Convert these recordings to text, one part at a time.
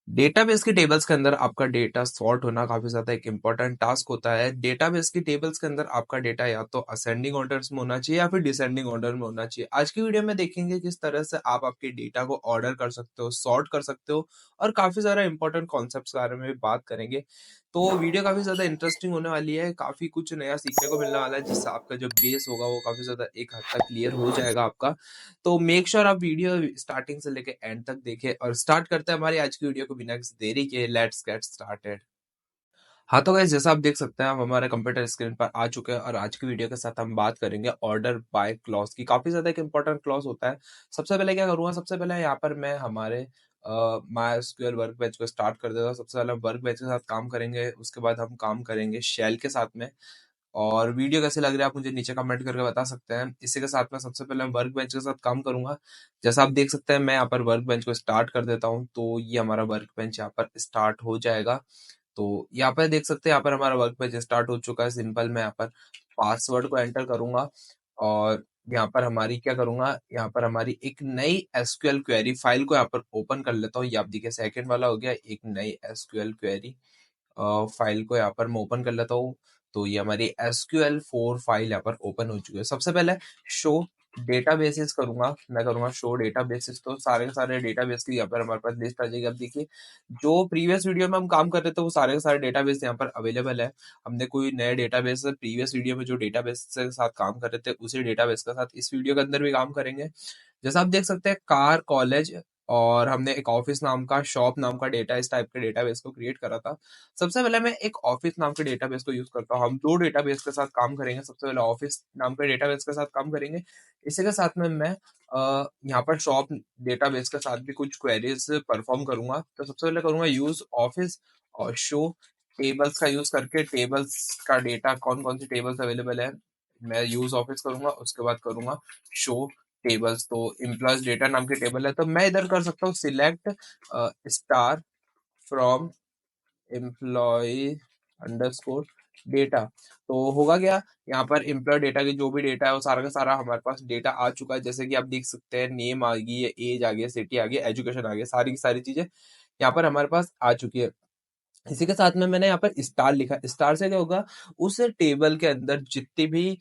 Database की tables के अंदर आपका डेटा सॉर्ट होना काफी ज्यादा एक इंपॉर्टेंट टास्क होता है। डेटाबेस की टेबल्स के अंदर आपका डेटा या तो असेंडिंग ऑर्डर्स में होना चाहिए या फिर डिसेंडिंग ऑर्डर में होना चाहिए। आज की वीडियो में देखेंगे किस तरह से आप आपके डेटा को ऑर्डर कर सकते हो, सॉर्ट कर सकते हो और काफी सारा इंपॉर्टेंट कॉन्सेप्ट्स के बारे में भी बात करेंगे। तो वीडियो काफी ज्यादा इंटरेस्टिंग होने वाली है, काफी कुछ नया सीखने को मिलने वाला है, जिससे आपका जो बेस होगा वो काफी ज्यादा एक हद तक क्लियर हो जाएगा आपका। तो मेक श्योर आप वीडियो स्टार्टिंग से लेके एंड तक देखें और स्टार्ट करते हैं हमारी आज की वीडियो को बिना किसी देरी के। Let's get started. हाँ तो गाइस, जैसा आप देख सकते हैं हम हमारे कंप्यूटर स्क्रीन पर आ चुके हैं और आज की वीडियो के साथ हम बात करेंगे ऑर्डर बाय क्लॉज की। काफी ज्यादा एक इंपॉर्टेंट क्लॉज होता है। सबसे पहले क्या करूंगा, सबसे पहले यहाँ पर मैं हमारे माई एसक्यूएल वर्क बेंच को स्टार्ट कर देता हूँ। सबसे पहले वर्क बेंच के साथ काम करेंगे, उसके बाद हम काम करेंगे शेल के साथ में। और वीडियो कैसे लग रही है आप मुझे नीचे कमेंट करके बता सकते हैं। इसी के साथ में सबसे पहले मैं वर्क बेंच के साथ काम करूंगा। जैसा आप देख सकते हैं मैं यहाँ पर वर्क बेंच को स्टार्ट कर देता हूँ, तो ये हमारा वर्क बेंच यहाँ पर स्टार्ट हो जाएगा। तो यहाँ पर देख सकते हैं यहाँ पर हमारा वर्क पेज स्टार्ट हो चुका है। सिंपल मैं यहाँ पर पासवर्ड को एंटर करूंगा और यहाँ पर हमारी क्या करूंगा, यहाँ पर हमारी एक नई एसक्यूएल क्वेरी फाइल को यहाँ पर ओपन कर लेता हूँ। ये आप देखिए सेकंड वाला हो गया, एक नई एसक्यूएल क्वेरी फाइल को यहाँ पर मैं ओपन कर लेता हूँ। तो ये हमारी SQL4 फाइल यहाँ पर ओपन हो चुकी है। सबसे पहले शो डेटाबेसेस करूंगा, मैं करूंगा शो डेटाबेसेस। तो सारे के सारे डेटाबेस की यहाँ पर हमारे पास लिस्ट आ जाएगी। अब देखिए जो प्रीवियस वीडियो में हम काम कर रहे थे वो सारे के सारे डेटाबेस यहाँ पर अवेलेबल है। हमने कोई नए डेटाबेस प्रीवियस वीडियो में जो डेटाबेस के साथ काम कर रहे थे उसी डेटाबेस के साथ इस वीडियो के अंदर भी काम करेंगे। जैसा आप देख सकते हैं कार, कॉलेज और हमने एक ऑफिस नाम का, शॉप नाम का डेटा, इस टाइप के डेटाबेस को क्रिएट करा था। सबसे पहले मैं एक ऑफिस नाम के डेटाबेस को यूज करता हूँ। हम दो डेटाबेस के साथ काम करेंगे। सबसे पहले ऑफिस नाम के डेटाबेस के साथ काम करेंगे। इसी के साथ में मैं यहाँ पर शॉप डेटाबेस के साथ भी कुछ क्वेरीज परफॉर्म करूंगा। तो सबसे पहले करूंगा यूज ऑफिस और शो टेबल्स का यूज करके टेबल्स का डेटा, कौन कौन सी टेबल्स अवेलेबल है, मैं यूज ऑफिस करूंगा। उसके बाद करूंगा शो टेबल्स। तो एम्प्लॉयज डेटा नाम की टेबल है, तो मैं इधर कर सकता हूँ select star from employ underscore data. तो होगा क्या, यहाँ पर एम्प्लॉय डेटा की जो भी डेटा है वो सारा का सारा हमारे पास डेटा आ चुका है। जैसे कि आप देख सकते हैं नेम आ गई है, एज आ गया, सिटी आ गया, एजुकेशन आ गया, सारी की सारी चीजें यहाँ पर हमारे पास आ चुकी है। इसी के साथ में मैंने यहाँ पर स्टार लिखा। स्टार से क्या होगा, उस टेबल के अंदर जितने भी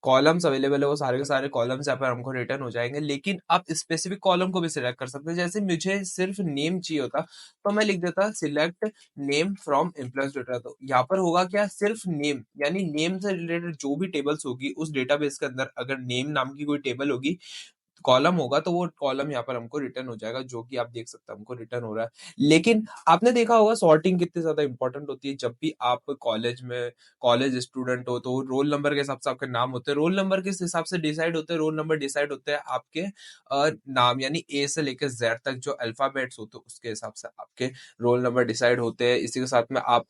कॉलम्स अवेलेबल है वो सारे के सारे कॉलम्स यहाँ पर हमको रिटर्न हो जाएंगे। लेकिन आप स्पेसिफिक कॉलम को भी सिलेक्ट कर सकते हैं। जैसे मुझे सिर्फ नेम चाहिए होता तो मैं लिख देता select name from employees data. तो यहाँ पर होगा क्या, सिर्फ नेम, यानी नेम से रिलेटेड जो भी टेबल्स होगी उस डेटाबेस के अंदर अगर नेम नाम की कोई टेबल होगी, कॉलम होगा, तो वो कॉलम यहाँ पर हमको रिटर्न हो जाएगा, जो कि आप देख सकते हैं हमको रिटर्न हो रहा है। लेकिन आपने देखा होगा सॉर्टिंग कितनी ज्यादा इंपॉर्टेंट होती है। जब भी आप कॉलेज में कॉलेज स्टूडेंट हो तो रोल नंबर के हिसाब से आपके नाम होते हैं। रोल नंबर किस हिसाब से डिसाइड होते हैं, रोल नंबर डिसाइड होते हैं आपके नाम, यानी ए से लेकर जेड तक जो अल्फाबेट्स होते हैं उसके हिसाब से आपके रोल नंबर डिसाइड होते हैं। इसी के साथ में आप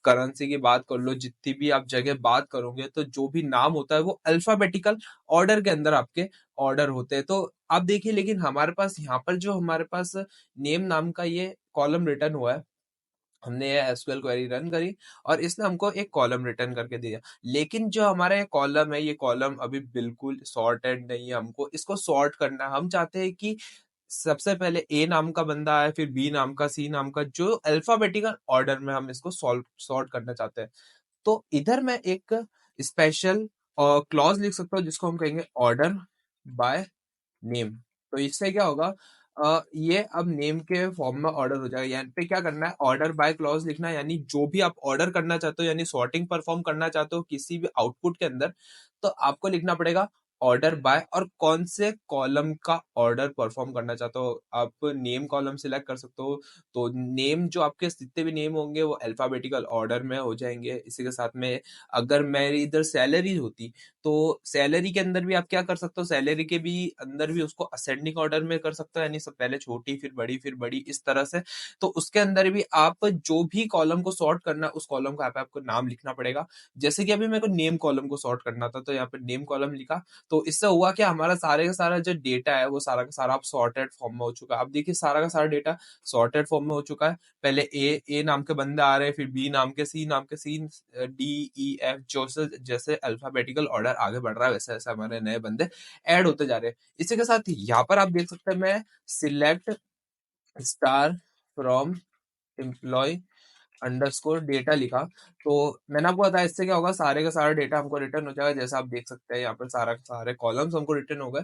करेंसी की बात कर लो, जितनी भी आप जगह बात करोगे तो जो भी नाम होता है वो अल्फाबेटिकल ऑर्डर के अंदर आपके ऑर्डर होते हैं। तो आप देखिए, लेकिन हमारे पास यहाँ पर जो हमारे पास नेम नाम का ये कॉलम रिटर्न हुआ है, हमने ये एसक्यूएल क्वेरी रन करी और इसने हमको एक कॉलम रिटर्न करके दिया। लेकिन जो हमारा ये कॉलम है, ये कॉलम अभी बिल्कुल सॉर्टेड नहीं है। हमको इसको सॉर्ट करना है। हम चाहते हैं कि सबसे पहले ए नाम का बंदा आए, फिर बी नाम का, सी नाम का, जो अल्फाबेटिकल ऑर्डर में हम इसको सॉर्ट करना चाहते हैं। तो इधर मैं एक स्पेशल क्लॉज लिख सकता हूँ जिसको हम कहेंगे ऑर्डर बाय नेम। तो इससे क्या होगा, ये अब नेम के फॉर्म में ऑर्डर हो जाएगा। यहाँ पे क्या करना है, ऑर्डर बाय क्लॉज लिखना है, यानी जो भी आप ऑर्डर करना चाहते हो, यानी सॉर्टिंग परफॉर्म करना चाहते हो किसी भी आउटपुट के अंदर, तो आपको लिखना पड़ेगा ऑर्डर बाय और कौन से कॉलम का ऑर्डर परफॉर्म करना चाहते हो। आप नेम कॉलम सिलेक्ट कर सकते हो। तो नेम, जो आपके जितने भी नेम होंगे वो अल्फाबेटिकल ऑर्डर में हो जाएंगे। इसी के साथ में अगर मेरी इधर सैलरी होती तो सैलरी के अंदर भी आप क्या कर सकते हो, सैलरी के भी अंदर भी उसको असेंडिंग ऑर्डर में कर सकते हो, यानी सब पहले छोटी फिर बड़ी फिर बड़ी, इस तरह से। तो उसके अंदर भी आप जो भी कॉलम को सॉर्ट करना है उस कॉलम का आपको नाम लिखना पड़ेगा। जैसे कि अभी मेरे को नेम कॉलम को सॉर्ट करना था तो यहाँ पे नेम कॉलम लिखा। तो इससे हुआ कि हमारा सारे का सारा जो डेटा है वो सारा का सारा आप सॉर्टेड फॉर्म में हो चुका है। अब देखिए सारा का सारा डेटा सॉर्टेड फॉर्म में हो चुका है। पहले ए नाम के बंदे आ रहे हैं, फिर बी नाम के, सी नाम के, सी, डी, ई, एफ, जैसे जैसे अल्फाबेटिकल ऑर्डर आगे बढ़ रहा है वैसे वैसे हमारे नए बंदे ऐड होते जा रहे हैं। इसी के साथ यहाँ पर आप देख सकते हैं मैं select star from employ underscore data लिखा, तो मैंने आपको बताया इससे क्या होगा, सारे का सारा डेटा हमको रिटर्न हो जाएगा। जैसा आप देख सकते हैं यहाँ पर सारा के सारे कॉलम्स हमको रिटर्न हो गए।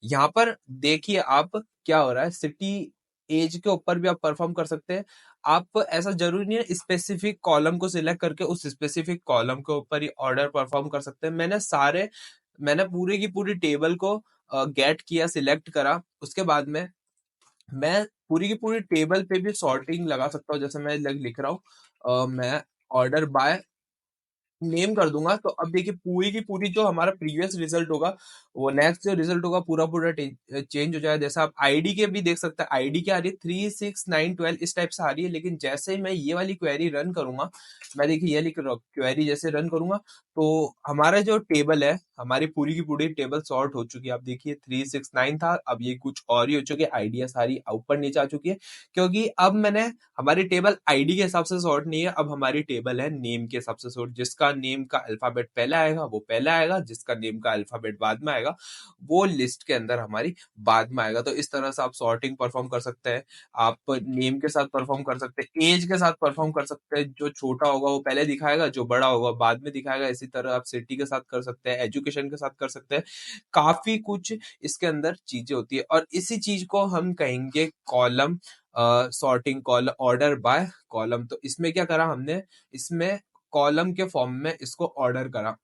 यहाँ पर देखिए आप क्या हो रहा है, सिटी एज के ऊपर भी आप परफॉर्म कर सकते हैं। आप ऐसा जरूरी नहीं है स्पेसिफिक कॉलम को सिलेक्ट करके उस स्पेसिफिक कॉलम के ऊपर ही ऑर्डर परफॉर्म कर सकते हैं। मैंने पूरी की पूरी टेबल को गेट किया, सिलेक्ट करा, उसके बाद में मैं पूरी की पूरी टेबल पे भी सॉर्टिंग लगा सकता हूँ। जैसे मैं लिख रहा हूँ मैं ऑर्डर बाय नेम कर दूंगा, तो अब देखिए पूरी की पूरी जो हमारा प्रीवियस रिजल्ट होगा, वो नेक्स्ट जो रिजल्ट होगा पूरा पूरा चेंज हो जाएगा। जैसा आप आईडी के भी देख सकते हैं, आईडी क्या आ रही है 36912 इस टाइप से आ रही है। लेकिन जैसे ही मैं ये वाली क्वेरी रन करूंगा, मैं देखिए ये लिख रहा हूँ, क्वेरी जैसे रन करूंगा तो हमारा जो टेबल है, हमारी पूरी की पूरी टेबल सॉर्ट हो चुकी है। आप देखिए 369 था, अब ये कुछ और ही हो चुकी है, आइडिया सारी ऊपर नीचे आ चुकी है, क्योंकि अब मैंने हमारी टेबल आईडी के हिसाब से सॉर्ट नहीं है, अब हमारी टेबल है नेम के हिसाब से सॉर्ट। जिसका नेम का अल्फाबेट पहले आएगा वो पहले आएगा, जिसका नेम का अल्फाबेट बाद में आएगा वो लिस्ट के अंदर हमारी बाद में आएगा। तो इस तरह से आप सॉर्टिंग परफॉर्म कर सकते हैं। आप नेम के साथ परफॉर्म कर सकते हैं, एज के साथ परफॉर्म कर सकते हैं। जो छोटा होगा वो पहले दिखाएगा, जो बड़ा होगा बाद में दिखाएगा। इसी तरह आप सिटी के साथ कर सकते हैं, एजुकेशन के साथ कर सकते हैं। काफी कुछ इसके अंदर चीजें होती है, और इसी चीज को हम कहेंगे column sorting, column order by column. तो इसमें क्या करा हमने, इसमें कॉलम के फॉर्म में इसको ऑर्डर करा।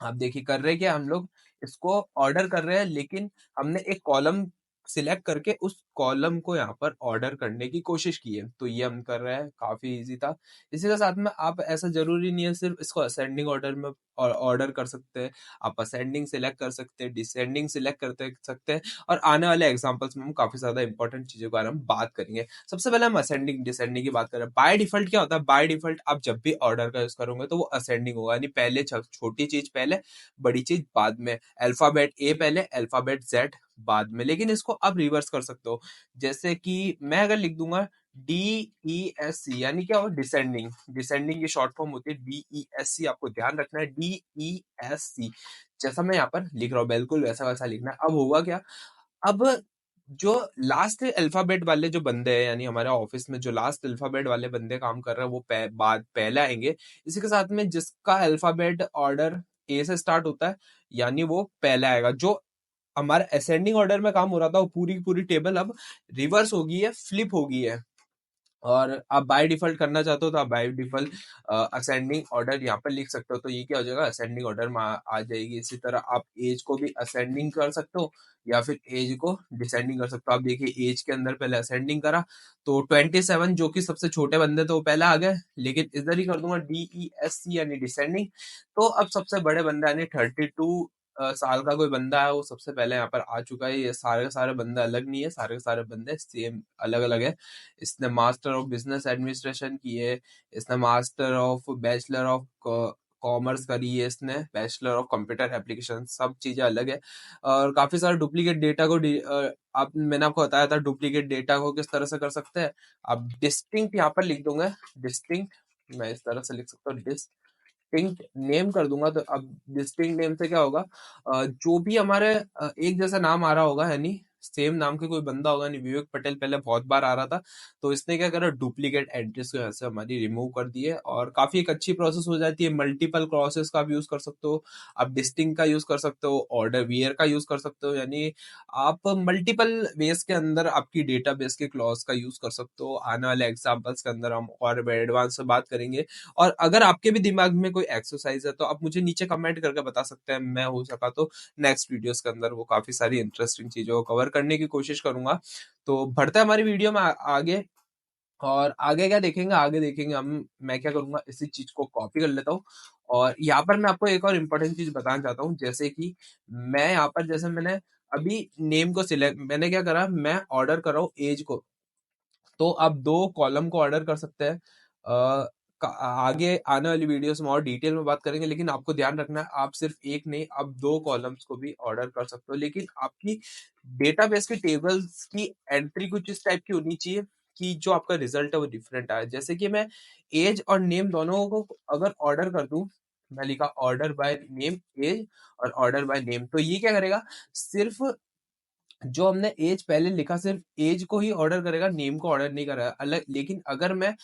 आप देखिए कर रहे हैं क्या, हम लोग इसको ऑर्डर कर रहे हैं, लेकिन हमने एक कॉलम सिलेक्ट करके उस कॉलम को यहाँ पर ऑर्डर करने की कोशिश की है। तो ये हम कर रहे हैं, काफी इजी था। इसी के साथ में आप ऐसा जरूरी नहीं है सिर्फ इसको असेंडिंग ऑर्डर में ऑर्डर कर सकते हैं, आप असेंडिंग सिलेक्ट कर सकते हैं, डिसेंडिंग सिलेक्ट करते सकते हैं। और आने वाले एग्जांपल्स में हम काफी ज्यादा इंपॉर्टेंट चीजों के बारे में बात करेंगे। सबसे पहले हम असेंडिंग डिसेंडिंग की बात करें। बाय डिफॉल्ट क्या होता है, बाय डिफॉल्ट आप जब भी ऑर्डर का यूज करोगे तो वो असेंडिंग होगा, यानी पहले छोटी चीज पहले, बड़ी चीज बाद में। अल्फाबेट ए पहले, अल्फाबेट जेड बाद में। लेकिन इसको आप रिवर्स कर सकते हो, जैसे कि मैं अगर लिख दूंगा DESC, यानी क्या हो, डिसेंडिंग। डिसेंडिंग की शॉर्ट फॉर्म होती है DESC, आपको ध्यान रखना है DESC। जैसा मैं यहाँ पर लिख रहा हूँ बिल्कुल वैसा वैसा लिखना है। अब होगा क्या, अब जो लास्ट अल्फाबेट वाले जो बंदे हैं, यानी हमारे ऑफिस में जो लास्ट अल्फाबेट वाले बंदे काम कर रहे हैं वो बाद पहले आएंगे। इसी के साथ में जिसका अल्फाबेट ऑर्डर ए से स्टार्ट होता है, यानी वो पहले आएगा। जो हमारे असेंडिंग ऑर्डर में काम हो रहा था वो पूरी की पूरी टेबल अब रिवर्स हो गई है, फ्लिप हो गई है। और आप बाय डिफॉल्ट करना चाहते हो तो आप बाय डिफॉल्ट असेंडिंग ऑर्डर यहाँ पर लिख सकते हो। तो ये क्या हो जाएगा, असेंडिंग ऑर्डर में आ जाएगी। इसी तरह आप एज को भी असेंडिंग कर सकते हो या फिर एज को डिसेंडिंग कर सकते हो। आप देखिए एज के अंदर पहले असेंडिंग करा तो 27 जो कि सबसे छोटे बंदे थे वो पहले आ गए, लेकिन इधर ही कर दूंगा DESC यानी डिसेंडिंग। तो अब सबसे बड़े बंदे यानी 32 साल का कोई बंदा है वो सबसे पहले यहाँ पर आ चुका है। ये सारे के सारे बंदे अलग नहीं है, सारे के सारे बंदे सेम अलग अलग है। इसने मास्टर ऑफ बिजनेस एडमिनिस्ट्रेशन की है, इसने master of bachelor of commerce करी है, इसने बैचलर ऑफ कंप्यूटर एप्लीकेशन, सब चीजें अलग है। और काफी सारे डुप्लीकेट डेटा को आप मैंने आपको बताया था डुप्लीकेट डेटा को किस तरह से कर सकते हैं। आप डिस्टिंक्ट यहाँ पर लिख दूंगा, डिस्टिंक्ट मैं इस तरह से लिख सकता हूँ, डिस्टिंक्ट नेम कर दूंगा। तो अब डिस्टिंक्ट नेम से क्या होगा, जो भी हमारे एक जैसा नाम आ रहा होगा, यानी सेम नाम के कोई बंदा होगा, नहीं विवेक पटेल पहले बहुत बार आ रहा था, तो इसने क्या करा, डुप्लीकेट एंट्रीज को यहाँ से हमारी रिमूव कर दी है। और काफी एक अच्छी प्रोसेस हो जाती है। मल्टीपल क्रॉसेस का भी यूज कर सकते हो, आप डिस्टिंग का यूज कर सकते हो, ऑर्डर वियर का यूज कर सकते हो, यानी आप मल्टीपल वेज के अंदर आपकी डेटाबेस के क्लॉज का यूज कर सकते हो। आने वाले एग्जाम्पल्स के अंदर हम और एडवांस में बात करेंगे। और अगर आपके भी दिमाग में कोई एक्सरसाइज है तो आप मुझे नीचे कमेंट करके बता सकते हैं, मैं हो सका तो नेक्स्ट वीडियोस के अंदर वो काफी सारी इंटरेस्टिंग चीजों को कवर करने की कोशिश करूंगा। तो बढ़ते हैं हमारी वीडियो में आगे। और आगे क्या देखेंगे, आगे देखेंगे हम, मैं क्या करूंगा इसी चीज को कॉपी कर लेता हूँ। और यहाँ पर मैं आपको एक और इम्पोर्टेंट चीज बताना चाहता हूँ, जैसे कि मैं यहाँ पर, जैसे मैंने अभी नेम को सिलेक्ट, मैंने क्या करा, मैं ऑर्डर कर रहा हूँ एज को। तो आप दो कॉलम को ऑर्डर कर सकते हैं। आगे आने वाली वीडियोस में और डिटेल में बात करेंगे, लेकिन आपको ध्यान रखना है आप सिर्फ एक नहीं, आप दो कॉलम्स को भी ऑर्डर कर सकते हो। लेकिन आपकी डेटाबेस की टेबल्स की एंट्री कुछ इस टाइप की होनी चाहिए कि जो आपका रिजल्ट है वो डिफरेंट आए। जैसे कि मैं एज और नेम दोनों को अगर ऑर्डर कर दूं, मैं लिखा ऑर्डर बाय नेम एज और ऑर्डर बाय नेम, तो ये क्या करेगा, सिर्फ जो हमने एज पहले लिखा सिर्फ एज को ही ऑर्डर करेगा, नेम को ऑर्डर नहीं करेगा अलग। लेकिन अगर मैं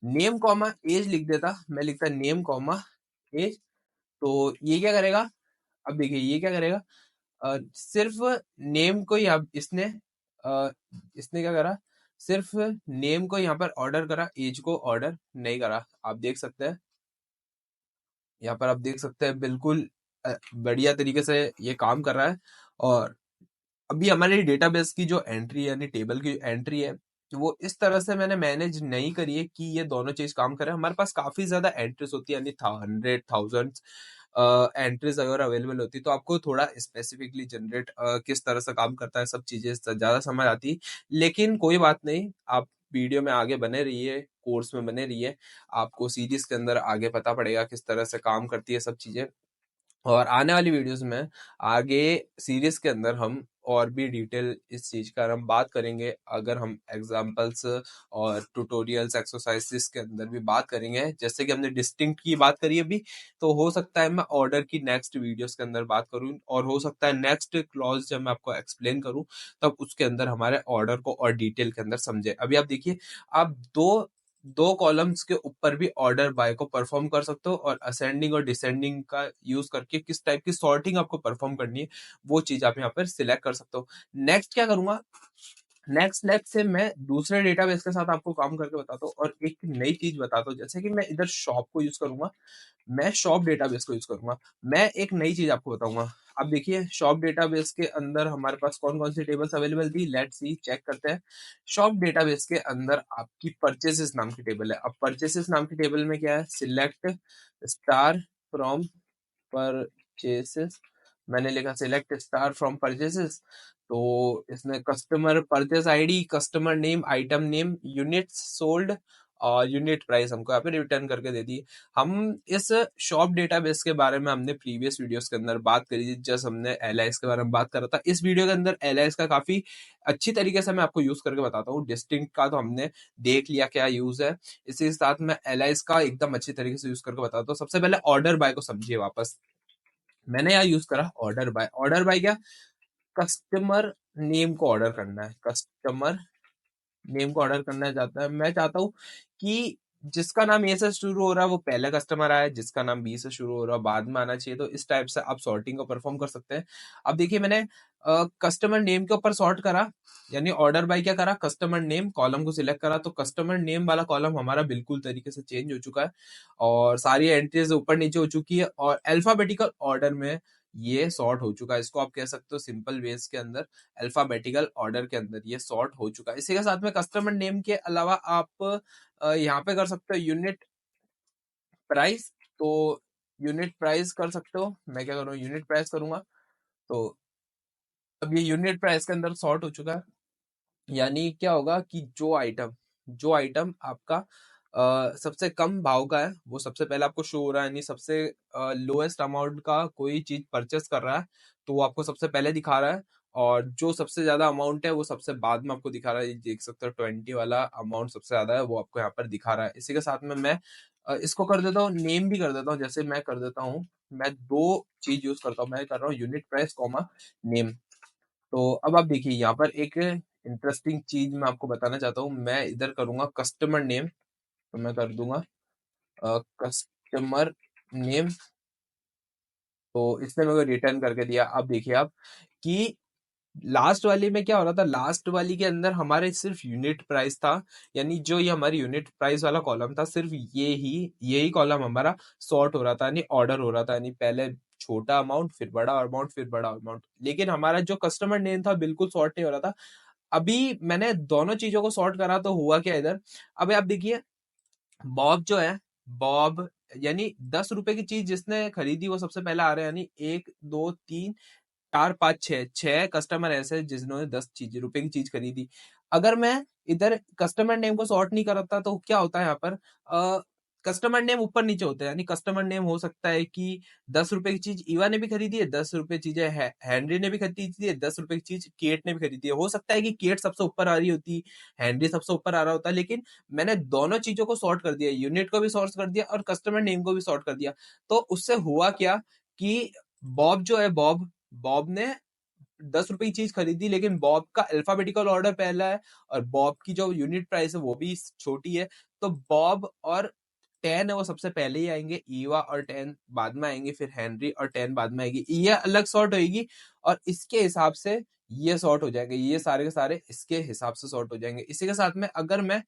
नेम कॉमा एज लिख देता, मैं लिखता नेम कॉमा एज, तो ये क्या करेगा, अब देखिए ये क्या करेगा, सिर्फ नेम को ही अब अ, इसने क्या करा, सिर्फ नेम को यहाँ पर ऑर्डर करा, एज को ऑर्डर नहीं करा। आप देख सकते हैं, यहाँ पर आप देख सकते हैं बिल्कुल बढ़िया तरीके से ये काम कर रहा है। और अभी हमारी डेटाबेस की जो एंट्री है, यानी टेबल की एंट्री है, वो इस तरह से मैंने मैनेज नहीं करी है कि ये दोनों चीज काम करे। हमारे पास काफी ज्यादा एंट्रीज होती है, यानी 100,000 एंट्रीज अगर अवेलेबल होती तो आपको थोड़ा स्पेसिफिकली जनरेट किस तरह से काम करता है, सब चीजें ज्यादा समझ आती। लेकिन कोई बात नहीं, आप वीडियो में आगे बने रहिए, कोर्स में बने रहिए, आपको सीरीज के अंदर आगे पता पड़ेगा किस तरह से काम करती है सब चीजें। और आने वाली वीडियोस में आगे सीरीज के अंदर हम और भी डिटेल इस चीज का हम बात करेंगे। अगर हम एग्जांपल्स और ट्यूटोरियल्स एक्सरसाइजेस के अंदर भी बात करेंगे, जैसे कि हमने डिस्टिंक्ट की बात करी अभी, तो हो सकता है मैं ऑर्डर की नेक्स्ट वीडियोस के अंदर बात करूं, और हो सकता है नेक्स्ट क्लॉज जब मैं आपको एक्सप्लेन करूं तब उसके अंदर हमारे ऑर्डर को और डिटेल के अंदर समझे। अभी आप देखिए, आप दो दो कॉलम्स के ऊपर भी ऑर्डर बाय को परफॉर्म कर सकते हो, और असेंडिंग और डिसेंडिंग का यूज करके किस टाइप की सॉर्टिंग आपको परफॉर्म करनी है वो चीज आप यहाँ पर सिलेक्ट कर सकते हो। नेक्स्ट क्या करूंगा, नेक्स्ट स्टेप से मैं दूसरे डेटाबेस के साथ आपको काम करके बताता हूँ और एक नई चीज बताता हूँ। जैसे कि मैं इधर शॉप को यूज करूंगा, मैं शॉप डेटाबेस को यूज करूंगा। मैं एक नई चीज आपको बताऊंगा। अब देखिए, शॉप डेटाबेस के अंदर हमारे पास कौन कौन सी टेबल्स अवेलेबल थी, लेट्स सी, चेक करते हैं। शॉप डेटाबेस के अंदर आपकी परचेसेस नाम की टेबल है। अब परचेसेस नाम की टेबल में क्या है, सिलेक्ट स्टार फ्रॉम परचेसेस, मैंने लिखा सिलेक्ट स्टार फ्रॉम परचेसेस, तो इसमें customer purchase ID, customer name, item name, units sold और यूनिट प्राइस हमको यहाँ पे रिटर्न करके दे दी। हम इस शॉप डेटाबेस के बारे में हमने प्रीवियस वीडियोस के अंदर बात करी थी, जस्ट हमने एलआईएस के बारे में बात करा था। इस वीडियो के अंदर एलआईएस का काफी अच्छी तरीके से मैं आपको यूज करके बताता हूँ। डिस्टिंक्ट का तो हमने देख लिया क्या यूज है, इसी के साथ मैं एलआईएस का एकदम अच्छी तरीके से यूज करके बताता हूँ। सबसे पहले ऑर्डर बाय को समझिए वापस। मैंने यहाँ यूज करा ऑर्डर बाय। ऑर्डर बाय क्या, कस्टमर नेम को ऑर्डर करना है, कस्टमर नेम को ऑर्डर करना चाहता है। मैं चाहता हूँ कि जिसका नाम ए से शुरू हो रहा है वो पहले कस्टमर आए, जिसका नाम बी से शुरू हो रहा है बाद में आना चाहिए। तो इस टाइप से आप सॉर्टिंग को परफॉर्म कर सकते हैं। अब देखिए, मैंने कस्टमर नेम के ऊपर सॉर्ट करा, यानी ऑर्डर बाय क्या करा, कस्टमर नेम कॉलम को सिलेक्ट करा, तो कस्टमर नेम वाला कॉलम हमारा बिल्कुल तरीके से चेंज हो चुका है और सारी एंट्रीज ऊपर नीचे हो चुकी है और अल्फाबेटिकल ऑर्डर में ये सॉर्ट हो चुका है। इसको आप कह सकते हो सिंपल वेज के अंदर, अल्फाबेटिकल ऑर्डर के अंदर ये सॉर्ट हो चुका है। इसी के साथ में कस्टमर नेम के अलावा आप यहाँ पे कर सकते हो यूनिट प्राइस। तो यूनिट प्राइस कर सकते हो, मैं क्या करूँ, यूनिट प्राइस करूंगा। तो अब ये यूनिट प्राइस के अंदर सॉर्ट हो चुका है। यानी क्या होगा कि जो आइटम आपका सबसे कम भाव का है वो सबसे पहले आपको शो हो रहा है, यानी सबसे लोएस्ट अमाउंट का कोई चीज परचेस कर रहा है तो वो आपको सबसे पहले दिखा रहा है, और जो सबसे ज्यादा अमाउंट है वो सबसे बाद में आपको दिखा रहा है। ये देख सकते हो 20 वाला अमाउंट सबसे ज्यादा है वो आपको यहाँ पर दिखा रहा है। इसी के साथ में मैं इसको कर देता हूँ, नेम भी कर देता हूँ। जैसे मैं कर देता हूँ, मैं दो चीज यूज करता हूँ, मैं कर रहा हूँ यूनिट प्राइस कॉमा नेम। तो अब आप देखिए, यहाँ पर एक इंटरेस्टिंग चीज मैं आपको बताना चाहता हूँ। मैं इधर करूंगा कस्टमर नेम, तो मैं कर दूंगा कस्टमर नेम, तो इसने मेरे को रिटर्न करके दिया। अब देखिए आप कि लास्ट वाली में क्या हो रहा था, लास्ट वाली के अंदर हमारे सिर्फ यूनिट प्राइस था, यानी जो ये हमारी यूनिट प्राइस वाला कॉलम था, सिर्फ यही कॉलम हमारा सॉर्ट हो रहा था, यानी ऑर्डर हो रहा था, यानी पहले छोटा अमाउंट फिर बड़ा अमाउंट फिर बड़ा अमाउंट। लेकिन हमारा जो कस्टमर नेम था बिल्कुल सॉर्ट नहीं हो रहा था। अभी मैंने दोनों चीजों को सॉर्ट करा तो हुआ क्या इधर, अभी आप देखिए, बॉब जो है, बॉब यानी 10 रुपए की चीज जिसने खरीदी वो सबसे पहले आ रहा है, यानी 1 2 3 4 5 6 कस्टमर ऐसे जिन्होंने 10 रुपए की चीज खरीदी। अगर मैं इधर कस्टमर नेम को सॉर्ट नहीं करता तो क्या होता है यहाँ पर, कस्टमर नेम ऊपर नीचे होता है, यानी कस्टमर नेम हो सकता है कि 10 रुपए की चीज ईवा ने भी खरीदी है, 10 रुपए चीजें हैंनरी ने भी खरीदी है, 10 रुपए की चीज केट ने भी खरीदी है। हो सकता है कि केट सबसे ऊपर आ रही होती, हैंनरी सबसे ऊपर आ रहा होता, लेकिन मैंने दोनों चीजों को सॉर्ट कर दिया, यूनिट को भी सॉर्ट कर दिया और कस्टमर नेम को भी सॉर्ट कर दिया। तो उससे हुआ क्या कि बॉब जो है, बॉब बॉब ने ₹10 की चीज खरीदी, लेकिन बॉब का अल्फाबेटिकल ऑर्डर पहला है और बॉब की जो यूनिट प्राइस है वो भी छोटी है, तो बॉब और 10 है वो सबसे पहले ही आएंगे, ईवा और 10 बाद में आएंगे, फिर हेनरी और 10 बाद में आएगी, ये अलग सॉर्ट होगी और इसके हिसाब से ये सॉर्ट हो जाएंगे, ये सारे के सारे इसके हिसाब से सॉर्ट हो जाएंगे। इसी के साथ में अगर मैं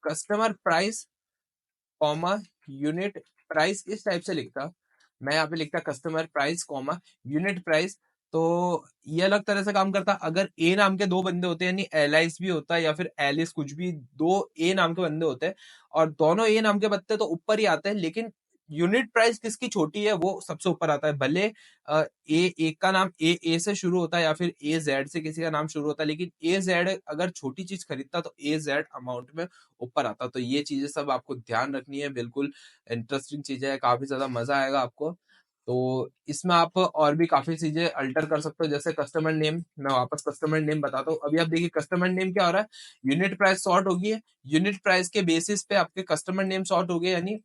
customer price comma unit price इस टाइप से लिखता, मैं यहाँ पे लिखता customer price comma unit price, तो ये अलग तरह से काम करता। अगर ए नाम के दो बंदे होते हैं, यानी एलाइस भी होता है या फिर एलिस, कुछ भी, दो ए नाम के बंदे होते हैं और दोनों ए नाम के बंदे तो ऊपर ही आते हैं, लेकिन यूनिट प्राइस किसकी छोटी है वो सबसे ऊपर आता है। भले ए एक का नाम ए से शुरू होता है या फिर ए जेड से किसी का नाम शुरू होता है, लेकिन ए जेड अगर छोटी चीज खरीदता तो ए जेड अमाउंट में ऊपर आता। तो ये चीजें सब आपको ध्यान रखनी है, बिल्कुल इंटरेस्टिंग चीजें है, काफी ज्यादा मजा आएगा आपको। तो इसमें आप और भी काफी चीजें अल्टर कर सकते हो, जैसे कस्टमर नेम। मैं वापस कस्टमर नेम बताता हूँ। अभी आप देखिए कस्टमर नेम क्या हो रहा है, यूनिट प्राइस सॉर्ट होगी है, यूनिट प्राइस के बेसिस पे आपके कस्टमर नेम सॉर्ट हो गए, यानी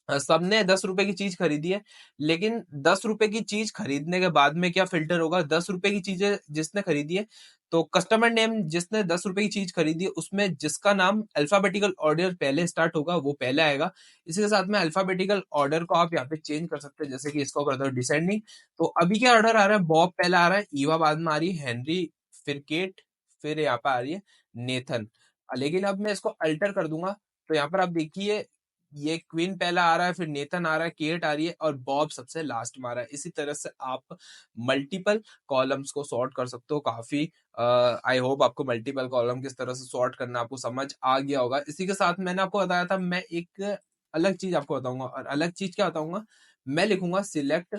सबने ₹10 की चीज खरीदी है, लेकिन ₹10 की चीज खरीदने के बाद में क्या फिल्टर होगा, ₹10 की चीजें जिसने खरीदी है, तो कस्टमर नेम जिसने ₹10 की चीज खरीदी है उसमें जिसका नाम अल्फाबेटिकल ऑर्डर पहले स्टार्ट होगा वो पहले आएगा। इसी के साथ में अल्फाबेटिकल ऑर्डर को आप यहाँ पे चेंज कर सकते हैं, जैसे कि इसको कर दो डिसेंडिंग। तो अभी क्या ऑर्डर आ रहा है, बॉब पहले आ रहा है, ईवा बाद में आ रही है, हेनरी, फिर केट, फिर यहाँ पे आ रही है नेथन। लेकिन अब मैं इसको अल्टर कर दूंगा, तो यहाँ पर आप देखिए ये क्वीन पहला आ रहा है, फिर नेथन आ रहा है, केट आ रही है और बॉब सबसे लास्ट में आ रहा है। इसी तरह से आप मल्टीपल कॉलम्स को सॉर्ट कर सकते हो। काफी आई होप आपको मल्टीपल कॉलम किस तरह से सॉर्ट करना आपको समझ आ गया होगा। इसी के साथ मैंने आपको बताया था, मैं एक अलग चीज आपको बताऊंगा, और अलग चीज क्या बताऊंगा, मैं लिखूंगा select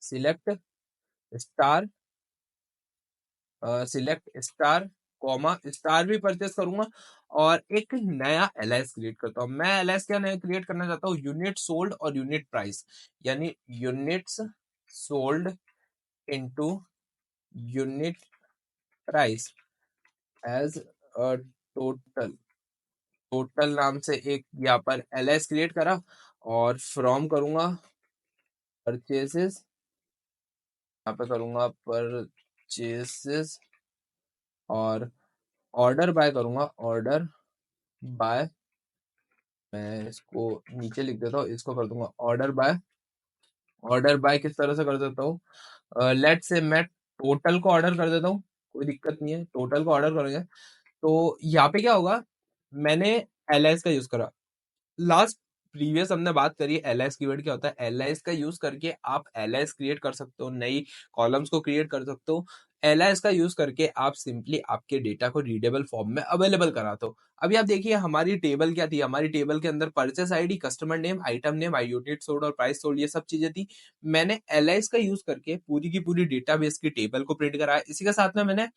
select star select star comma star भी परचेस करूंगा और एक नया एलआईएस क्रिएट करता हूँ। मैं एलआईएस क्या नया क्रिएट करना चाहता हूँ, यूनिट सोल्ड और यूनिट प्राइस, यानी units sold into unit price as a total. Total नाम से एक यहाँ पर एलआईएस क्रिएट करा और फ्रॉम करूंगा परचेसेस, यहाँ पे करूंगा परचेसेस और ऑर्डर बाय करूंगा, ऑर्डर बाय, मैं इसको नीचे लिख देता हूँ, इसको कर दूंगा ऑर्डर बाय। ऑर्डर बाय किस तरह से कर देता हूँ, लेट से मैं टोटल को ऑर्डर कर देता हूँ, कोई दिक्कत नहीं है, टोटल को ऑर्डर करेंगे। तो यहाँ पे क्या होगा, मैंने एलआईएस का यूज करा, लास्ट प्रीवियस हमने बात करी एलआईएस कीवर्ड क्या होता है। एलआईएस का यूज करके आप एलआईएस क्रिएट कर सकते हो, नई कॉलम्स को क्रिएट कर सकते हो। एलआईएस का यूज करके आप सिंपली आपके डेटा को रीडेबल फॉर्म में अवेलेबल कराते हो। अभी आप देखिए हमारी टेबल क्या थी, हमारी टेबल के अंदर purchase ID, customer name, item name, I unit sold और प्राइस सोल्ड, ये सब चीजें थी। मैंने एलआईएस का यूज करके पूरी की पूरी डेटाबेस की टेबल को प्रिंट कराया। इसी के साथ में मैंने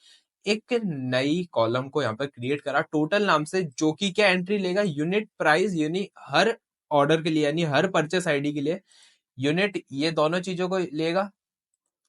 एक नई कॉलम को यहाँ पर क्रिएट करा टोटल नाम से, जो कि क्या एंट्री लेगा, यूनिट प्राइस, यानी हर ऑर्डर के लिए, यानी हर परचेस आईडी के लिए यूनिट, ये दोनों चीजों को लेगा,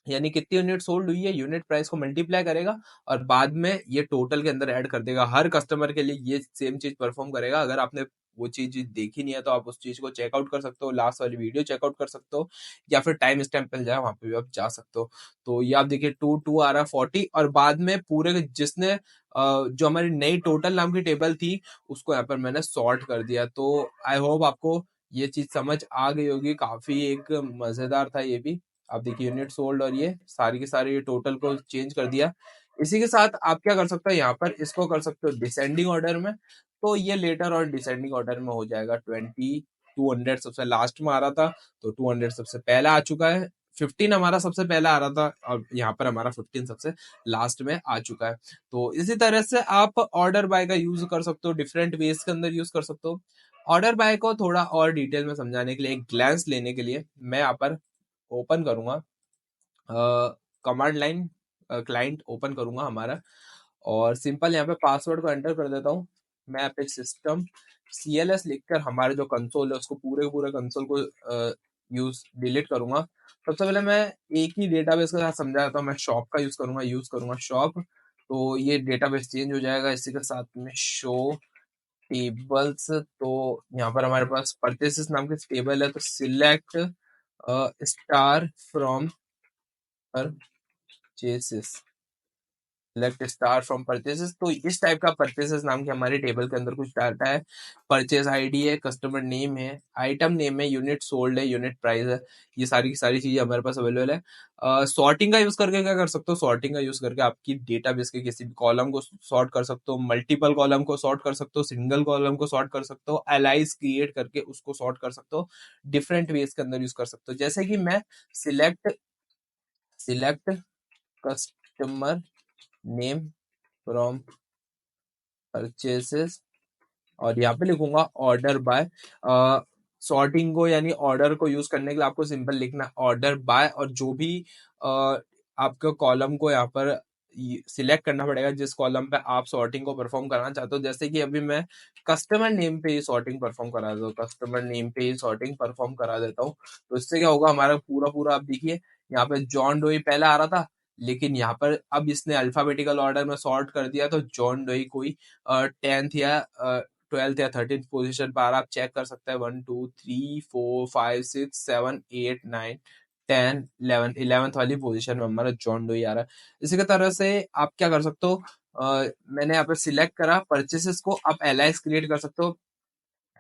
यानी कितनी यूनिट सोल्ड हुई है, यूनिट प्राइस को मल्टीप्लाई करेगा और बाद में ये टोटल के अंदर ऐड कर देगा। हर कस्टमर के लिए ये सेम चीज परफॉर्म करेगा। अगर आपने वो चीज देखी नहीं है तो आप उस चीज को चेकआउट कर सकते हो, लास्ट वाली वीडियो चेकआउट कर सकते हो, या फिर टाइम स्टैम्प मिल जाए वहां पे भी आप जा सकते हो। तो ये आप देखिए 2 आ रहा है 40, और बाद में पूरे जिसने जो हमारी नई टोटल नाम की टेबल थी उसको यहाँ पर मैंने सॉर्ट कर दिया। तो आई होप आपको ये चीज समझ आ गई होगी, काफी एक मजेदार था ये भी। आप देखिए यूनिट सोल्ड और ये सारी के सारे ये टोटल को चेंज कर दिया। इसी के साथ आप क्या कर सकते हो, यहाँ पर इसको कर सकते हो डिसेंडिंग ऑर्डर में, तो ये लेटर और डिसेंडिंग ऑर्डर में हो जाएगा। 200 सबसे लास्ट में आ रहा था, तो 200 सबसे पहला आ चुका है, 15 हमारा सबसे पहला आ रहा था और यहाँ पर हमारा 15 सबसे लास्ट में आ चुका है। तो इसी तरह से आप ऑर्डर बाय का यूज कर सकते हो, डिफरेंट वेज के अंदर यूज कर सकते हो। ऑर्डर बाय को थोड़ा और डिटेल में समझाने के लिए, एक ग्लैंस लेने के लिए मैं यहाँ पर ओपन करूंगा कमांड लाइन, क्लाइंट ओपन करूंगा हमारा, और सिंपल यहाँ पे पासवर्ड को एंटर कर देता हूँ। मैं यहाँ पे सिस्टम CLS लिखकर हमारे जो कंसोल है उसको पूरे पूरे कंसोल को यूज डिलीट करूंगा। सबसे पहले मैं एक ही डेटाबेस के साथ समझा जाता हूँ, मैं शॉप का यूज करूंगा शॉप, तो ये डेटाबेस चेंज हो जाएगा। इसी के साथ में शो टेबल्स, तो यहाँ पर हमारे पास परचेसेस नाम की टेबल है, तो select star from purchases, select star from purchases. तो इस टाइप का परचेसेस नाम के हमारे टेबल के अंदर कुछ डाटा है। परचेस आईडी है, कस्टमर नेम है, आइटम नेम है, यूनिट सोल्ड है, यूनिट प्राइस है। ये सारी की सारी चीजें हमारे पास अवेलेबल है। सॉर्टिंग का यूज करके क्या कर सकते हो, सॉर्टिंग का यूज करके आपकी डेटाबेस के किसी भी कॉलम को सॉर्ट कर सकते हो, मल्टीपल कॉलम को सॉर्ट कर सकते हो, सिंगल कॉलम को सॉर्ट कर सकते हो, एलाइज क्रिएट करके उसको सॉर्ट कर सकते हो, डिफरेंट वेज के अंदर यूज कर सकते हो। जैसे कि मैं select select customer name from purchases और यहाँ पे लिखूंगा ऑर्डर बाय। सॉर्टिंग को यानी ऑर्डर को यूज करने के लिए आपको सिंपल लिखना ऑर्डर बाय, और जो भी आपके कॉलम को यहाँ पर सिलेक्ट करना पड़ेगा जिस कॉलम पे आप सॉर्टिंग को परफॉर्म कराना चाहते हो। जैसे कि अभी मैं कस्टमर नेम पे ही सॉर्टिंग परफॉर्म करा देता हूँ, कस्टमर नेम पे ही सॉर्टिंग परफॉर्म करा देता हूँ। तो इससे क्या होगा, हमारा पूरा पूरा आप देखिए यहाँ पे जॉन डोई पहले आ रहा था, लेकिन यहाँ पर अब इसने अल्फाबेटिकल ऑर्डर में सॉर्ट कर दिया, तो जॉन डोई कोई 10th या 12th या 13th पोजीशन पर आप चेक कर सकते हैं। 1 2 3 4 5 6 7 8 9 10 11th वाली पोजीशन में हमारा जॉन डोई आ रहा है। इसी के तरह से आप क्या कर सकते हो, मैंने यहाँ पर सिलेक्ट करा परचेसेस को, आप एलाइस क्रिएट कर सकते हो।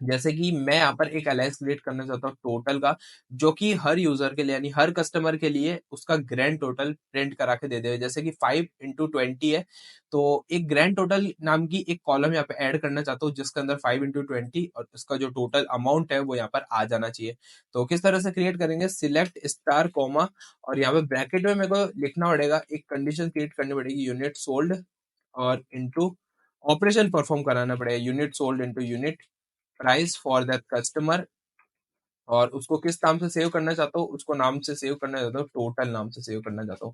जैसे कि मैं यहाँ पर एक अलायंस क्रिएट करना चाहता हूँ टोटल का, जो कि हर यूजर के लिए यानी हर कस्टमर के लिए उसका ग्रैंड टोटल प्रिंट करा के दे दे। जैसे कि 5 into 20 है, तो एक ग्रैंड टोटल नाम की एक कॉलम यहाँ पे ऐड करना चाहता हूँ जिसके अंदर 5 into 20 और उसका जो टोटल अमाउंट है वो यहाँ पर आ जाना चाहिए। तो किस तरह से क्रिएट करेंगे, सिलेक्ट स्टार कॉमा और यहाँ पे ब्रैकेट में मेरे को लिखना पड़ेगा, एक कंडीशन क्रिएट करनी पड़ेगी, यूनिट सोल्ड और इंटू ऑपरेशन परफॉर्म कराना पड़ेगा, unit sold into unit price for that customer. और उसको किस नाम से सेव करना चाहता हूँ, उसको नाम से सेव करना चाहता हूँ, टोटल नाम से सेव करना चाहता हूँ।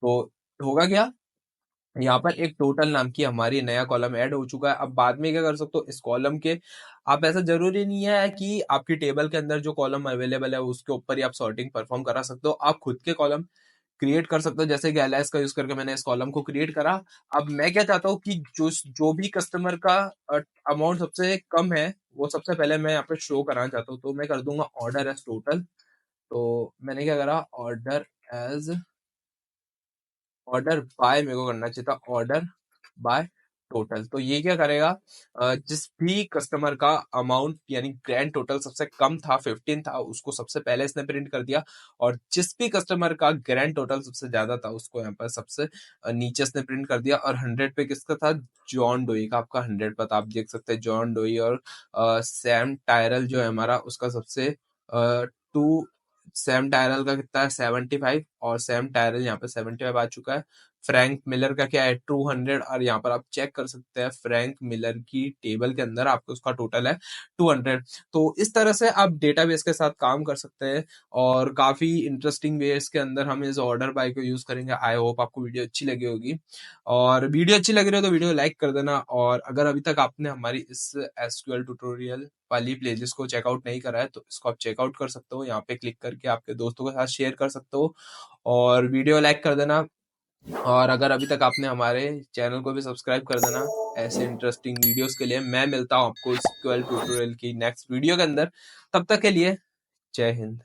तो होगा क्या, यहाँ पर एक टोटल नाम की हमारी नया कॉलम ऐड हो चुका है। अब बाद में क्या कर सकते हो, इस कॉलम के आप ऐसा जरूरी नहीं है कि आपकी टेबल के अंदर जो कॉलम अवेलेबल है उसके ऊपर ही आप सॉर्टिंग परफॉर्म करा सकते हो, आप खुद के कॉलम क्रिएट कर सकते हो। जैसे कि एलएस का यूज करके मैंने इस कॉलम को क्रिएट करा। अब मैं क्या चाहता हूँ कि जो जो भी कस्टमर का अमाउंट सबसे कम है वो सबसे पहले मैं यहाँ पे शो कराना चाहता हूँ, तो मैं कर दूंगा ऑर्डर एज टोटल। तो मैंने क्या करा, ऑर्डर बाय मेरे को करना चाहिए था, ऑर्डर बाय टोटल। तो ये क्या करेगा, जिस भी कस्टमर का अमाउंट यानी ग्रैंड टोटल सबसे कम था 15 था, उसको सबसे पहले इसने प्रिंट कर दिया, और जिस भी कस्टमर का ग्रैंड टोटल सबसे ज्यादा था उसको यहाँ पर सबसे नीचे इसने प्रिंट कर दिया। और 100 पे किसका था, जॉन डोई का। आपका 100 पर था, आप देख सकते हैं जॉन डोई। और सैम टायरल जो है हमारा उसका सबसे टू सैम टायरल का कितना है 75, और सैम टायरल यहाँ पे 75 आ चुका है। फ्रैंक मिलर का क्या है 200, और यहाँ पर आप चेक कर सकते हैं फ्रैंक मिलर की टेबल के अंदर आपको उसका टोटल है 200। तो इस तरह से आप डेटाबेस के साथ काम कर सकते हैं, और काफी इंटरेस्टिंग वेज के अंदर हम इस ऑर्डर बाय को यूज करेंगे। आई होप आपको वीडियो अच्छी लगी होगी, और वीडियो अच्छी लग रही हो तो वीडियो लाइक कर देना। और अगर अभी तक आपने हमारी इस एसक्यूएल ट्यूटोरियल वाली प्लेलिस्ट को चेकआउट नहीं करा है तो इसको आप चेकआउट कर सकते हो, यहाँ पे क्लिक करके आपके दोस्तों के साथ शेयर कर सकते हो, और वीडियो लाइक कर देना। और अगर अभी तक आपने हमारे चैनल को भी सब्सक्राइब कर देना ऐसे इंटरेस्टिंग वीडियोस के लिए। मैं मिलता हूँ आपको एसक्यूएल ट्यूटोरियल की नेक्स्ट वीडियो के अंदर, तब तक के लिए जय हिंद।